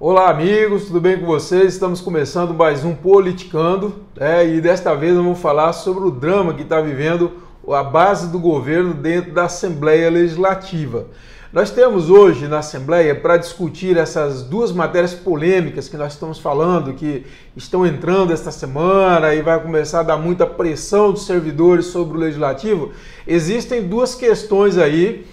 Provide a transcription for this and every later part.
Olá amigos, tudo bem com vocês? Estamos começando mais um Politicando, e desta vez nós vamos falar sobre o drama que está vivendo a base do governo dentro da Assembleia Legislativa. Nós temos hoje na Assembleia para discutir essas duas matérias polêmicas que nós estamos falando, que estão entrando esta semana e vai começar a dar muita pressão dos servidores sobre o Legislativo. Existem duas questões aí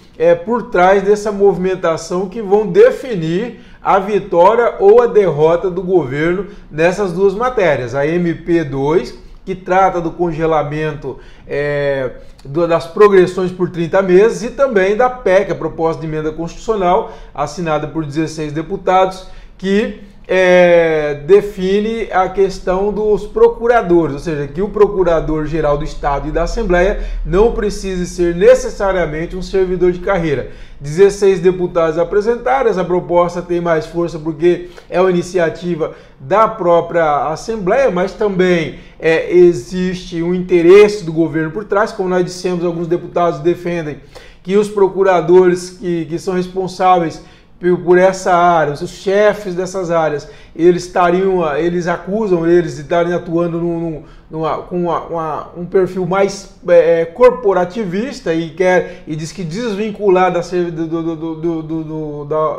por trás dessa movimentação que vão definir a vitória ou a derrota do governo nessas duas matérias. A MP2, que trata do congelamento das progressões por 30 meses, e também da PEC, a proposta de emenda constitucional, assinada por 16 deputados, que define a questão dos procuradores, ou seja, que o Procurador-Geral do Estado e da Assembleia não precise ser necessariamente um servidor de carreira. 16 deputados apresentaram, essa proposta tem mais força porque é uma iniciativa da própria Assembleia, mas também existe um interesse do governo por trás. Como nós dissemos, alguns deputados defendem que os procuradores que são responsáveis por essa área, os chefes dessas áreas, eles acusam eles de estarem atuando com um perfil mais corporativista e diz que desvincular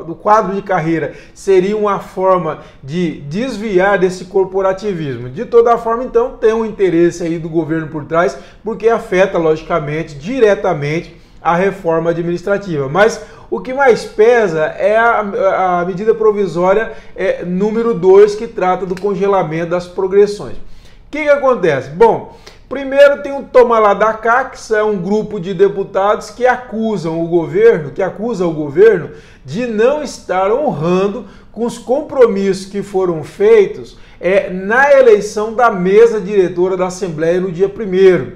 do quadro de carreira seria uma forma de desviar desse corporativismo. De toda forma, então, tem um interesse aí do governo por trás, porque afeta, logicamente, diretamente a reforma administrativa. Mas o que mais pesa é a medida provisória número 2, que trata do congelamento das progressões. O que acontece? Bom, primeiro tem um toma lá da cá, que é um grupo de deputados que acusa o governo de não estar honrando com os compromissos que foram feitos na eleição da mesa diretora da Assembleia no dia 1º. O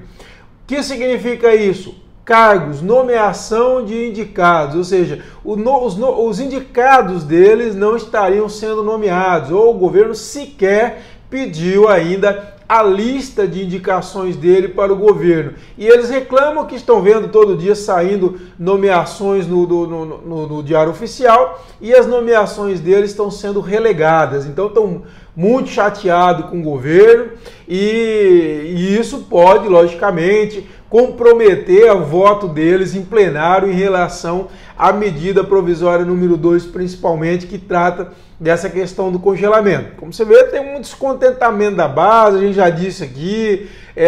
que significa isso? Cargos, nomeação de indicados, ou seja, os indicados deles não estariam sendo nomeados, ou o governo sequer pediu ainda a lista de indicações dele para o governo. E eles reclamam que estão vendo todo dia saindo nomeações no Diário Oficial, e as nomeações deles estão sendo relegadas. Então estão muito chateados com o governo, e isso pode, logicamente, comprometer o voto deles em plenário em relação à medida provisória número 2, principalmente, que trata dessa questão do congelamento. Como você vê, tem um descontentamento da base, a gente já disse aqui,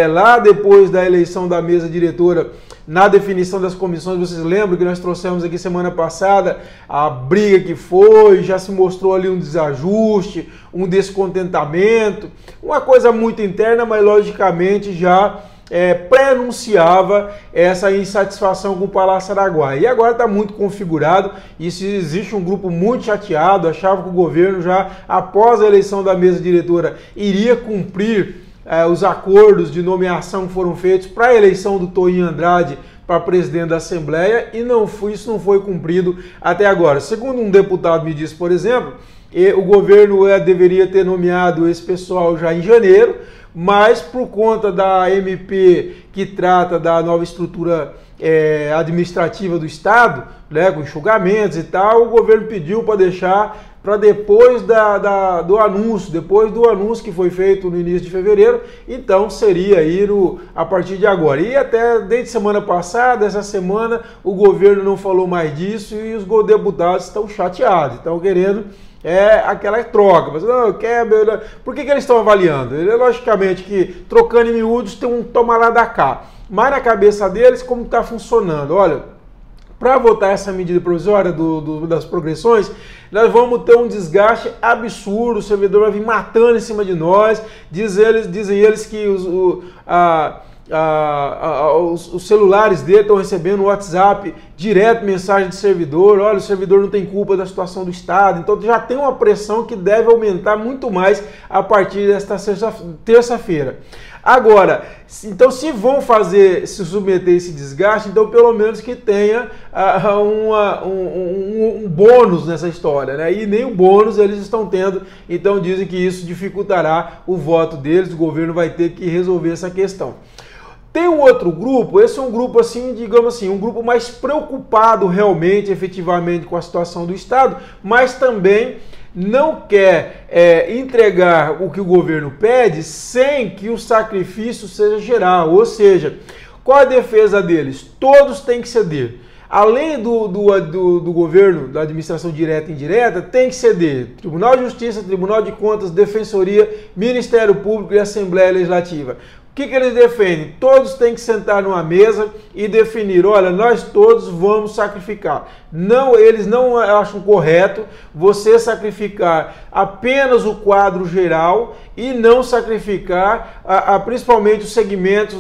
lá depois da eleição da mesa diretora, na definição das comissões, vocês lembram que nós trouxemos aqui semana passada a briga que foi, já se mostrou ali um desajuste, um descontentamento, uma coisa muito interna, mas logicamente já pré-anunciava essa insatisfação com o Palácio Araguaia. E agora está muito configurado, e se existe um grupo muito chateado, achava que o governo já, após a eleição da mesa diretora, iria cumprir os acordos de nomeação que foram feitos para a eleição do Toinho Andrade para presidente da Assembleia, e isso não foi cumprido até agora. Segundo um deputado me disse, por exemplo, o governo deveria ter nomeado esse pessoal já em janeiro, mas por conta da MP que trata da nova estrutura administrativa do Estado, com enxugamentos e tal, o governo pediu para deixar para depois do anúncio que foi feito no início de fevereiro. Então seria aí a partir de agora. E até desde semana passada, essa semana, o governo não falou mais disso, e os deputados estão chateados, estão querendo aquela troca. Mas não, por que eles estão avaliando? Logicamente que, trocando em miúdos, tem um toma lá da cá. Mas na cabeça deles, como está funcionando? Olha, para votar essa medida provisória das progressões, nós vamos ter um desgaste absurdo, o servidor vai vir matando em cima de nós. Dizem eles que os celulares dele estão recebendo no WhatsApp direto mensagem de servidor, olha, o servidor não tem culpa da situação do Estado. Então já tem uma pressão que deve aumentar muito mais a partir desta terça-feira. Agora, então se vão se submeter a esse desgaste, então pelo menos que tenha um bônus nessa história, né? E nem o bônus eles estão tendo, então dizem que isso dificultará o voto deles, o governo vai ter que resolver essa questão. Tem um outro grupo, esse é um grupo assim, digamos assim, um grupo mais preocupado realmente, efetivamente com a situação do Estado, mas também não quer entregar o que o governo pede sem que o sacrifício seja geral. Ou seja, qual a defesa deles? Todos têm que ceder. Além do governo, da administração direta e indireta, tem que ceder Tribunal de Justiça, Tribunal de Contas, Defensoria, Ministério Público e Assembleia Legislativa. O que eles defendem? Todos têm que sentar numa mesa e definir, olha, nós todos vamos sacrificar. Não, eles não acham correto você sacrificar apenas o quadro geral e não sacrificar principalmente os segmentos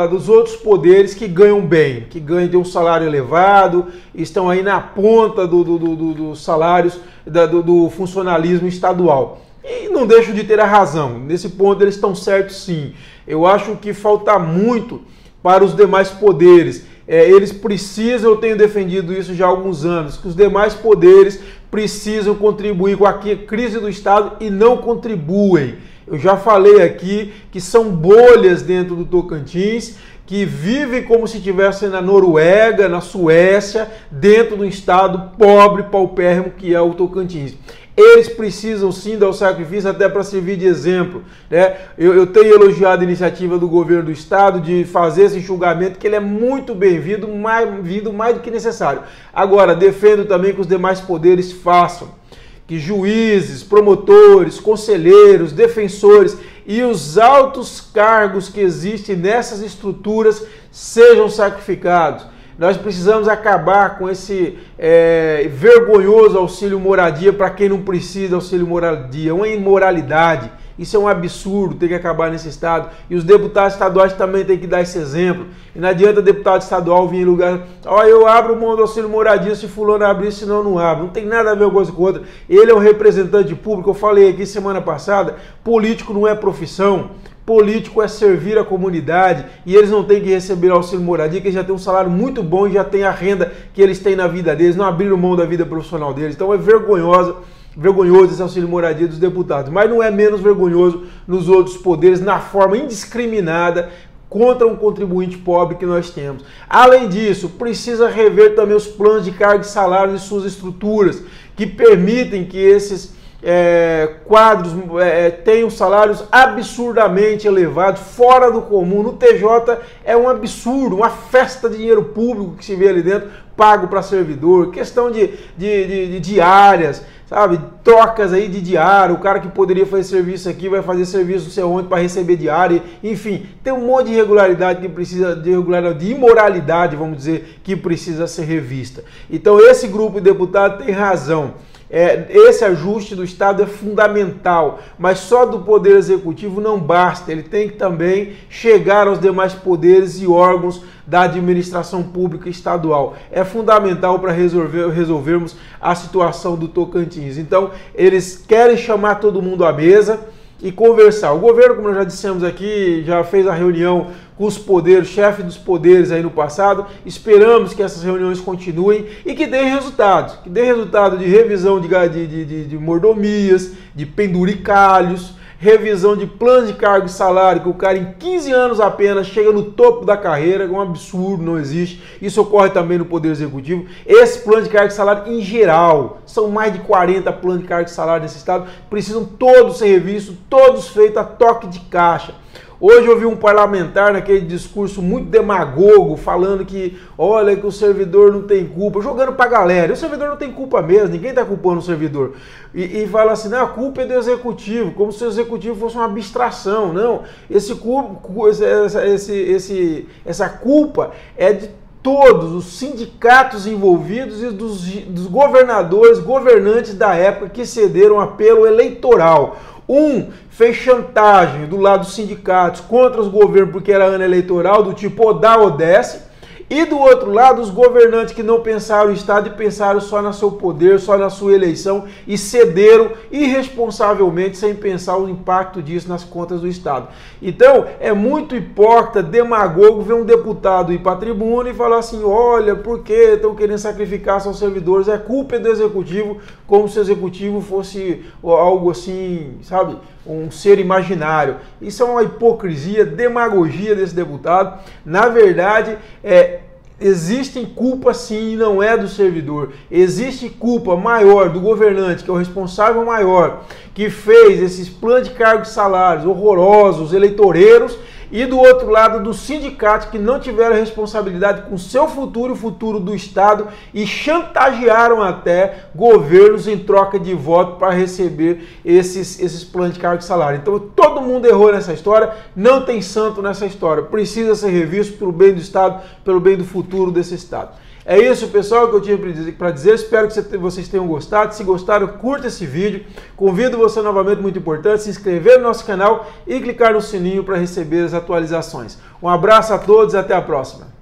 dos outros poderes que ganham bem, que ganham de um salário elevado, estão aí na ponta dos salários do funcionalismo estadual. E não deixo de ter a razão, nesse ponto eles estão certos sim. Eu acho que falta muito para os demais poderes. Eles precisam, eu tenho defendido isso já há alguns anos, que os demais poderes precisam contribuir com a crise do Estado e não contribuem. Eu já falei aqui que são bolhas dentro do Tocantins, que vivem como se estivessem na Noruega, na Suécia, dentro do estado pobre, paupérrimo que é o Tocantins. Eles precisam sim dar o sacrifício até para servir de exemplo, né? Eu tenho elogiado a iniciativa do governo do estado de fazer esse enxugamento, que ele é muito bem-vindo, mais do que necessário. Agora, defendo também que os demais poderes façam, que juízes, promotores, conselheiros, defensores e os altos cargos que existem nessas estruturas sejam sacrificados. Nós precisamos acabar com esse vergonhoso auxílio moradia para quem não precisa de auxílio moradia, uma imoralidade. Isso é um absurdo, tem que acabar nesse estado. E os deputados estaduais também têm que dar esse exemplo. E não adianta deputado estadual vir em lugar, eu abro mão do auxílio moradia se fulano abrir, senão não abro. Não tem nada a ver uma coisa com outra. Ele é um representante público, eu falei aqui semana passada, político não é profissão. Político é servir a comunidade e eles não têm que receber auxílio moradia, que eles já têm um salário muito bom e já têm a renda que eles têm na vida deles, não abriram mão da vida profissional deles. Então é vergonhoso esse auxílio moradia dos deputados, mas não é menos vergonhoso nos outros poderes, na forma indiscriminada contra um contribuinte pobre que nós temos. Além disso, precisa rever também os planos de carga e salário de suas estruturas, que permitem que esses quadros tenham salários absurdamente elevados, fora do comum. No TJ é um absurdo, uma festa de dinheiro público que se vê ali dentro, pago para servidor, questão de diárias, sabe, trocas aí de diária, o cara que poderia fazer serviço aqui vai fazer serviço não sei onde para receber diária, enfim, tem um monte de irregularidade que precisa, de imoralidade, vamos dizer, que precisa ser revista. Então esse grupo de deputados tem razão. Esse ajuste do Estado é fundamental, mas só do Poder Executivo não basta, ele tem que também chegar aos demais poderes e órgãos da administração pública estadual. É fundamental para resolvermos a situação do Tocantins. Então, eles querem chamar todo mundo à mesa e conversar. O governo, como nós já dissemos aqui, já fez a reunião com os poderes, chefe dos poderes aí no passado. Esperamos que essas reuniões continuem e que deem resultados. Que dê resultado de revisão de mordomias, de penduricalhos, revisão de plano de cargo e salário, que o cara em 15 anos apenas chega no topo da carreira, é um absurdo, não existe. Isso ocorre também no Poder Executivo. Esse plano de cargo e salário em geral, são mais de 40 planos de cargo e salário nesse estado, precisam todos ser revistos, todos feitos a toque de caixa. Hoje eu vi um parlamentar naquele discurso muito demagogo, falando que, olha, que o servidor não tem culpa, jogando pra galera. E o servidor não tem culpa mesmo, ninguém tá culpando o servidor. E fala assim, não, a culpa é do executivo, como se o executivo fosse uma abstração. Não, essa culpa é de todos os sindicatos envolvidos e dos governadores, governantes da época que cederam apelo eleitoral. Um fez chantagem do lado dos sindicatos contra os governos porque era ano eleitoral, do tipo ou dá ou desce. E do outro lado, os governantes que não pensaram o Estado e pensaram só no seu poder, só na sua eleição e cederam irresponsavelmente sem pensar o impacto disso nas contas do Estado. Então, é muito hipócrita, demagogo, ver um deputado ir para a tribuna e falar assim, olha, por que estão querendo sacrificar seus servidores? É culpa do Executivo, como se o Executivo fosse algo assim, sabe, um ser imaginário. Isso é uma hipocrisia, demagogia desse deputado. Na verdade, Existem culpa sim e não é do servidor. Existe culpa maior do governante, que é o responsável maior, que fez esses planos de cargos e salários horrorosos, eleitoreiros, e do outro lado dos sindicatos que não tiveram responsabilidade com o seu futuro e o futuro do Estado e chantagearam até governos em troca de voto para receber esses planos de cargo e salário. Então todo mundo errou nessa história, não tem santo nessa história. Precisa ser revisto pelo bem do Estado, pelo bem do futuro desse Estado. É isso, pessoal, que eu tinha para dizer. Espero que vocês tenham gostado. Se gostaram, curta esse vídeo. Convido você novamente, muito importante, a se inscrever no nosso canal e clicar no sininho para receber as atualizações. Um abraço a todos e até a próxima.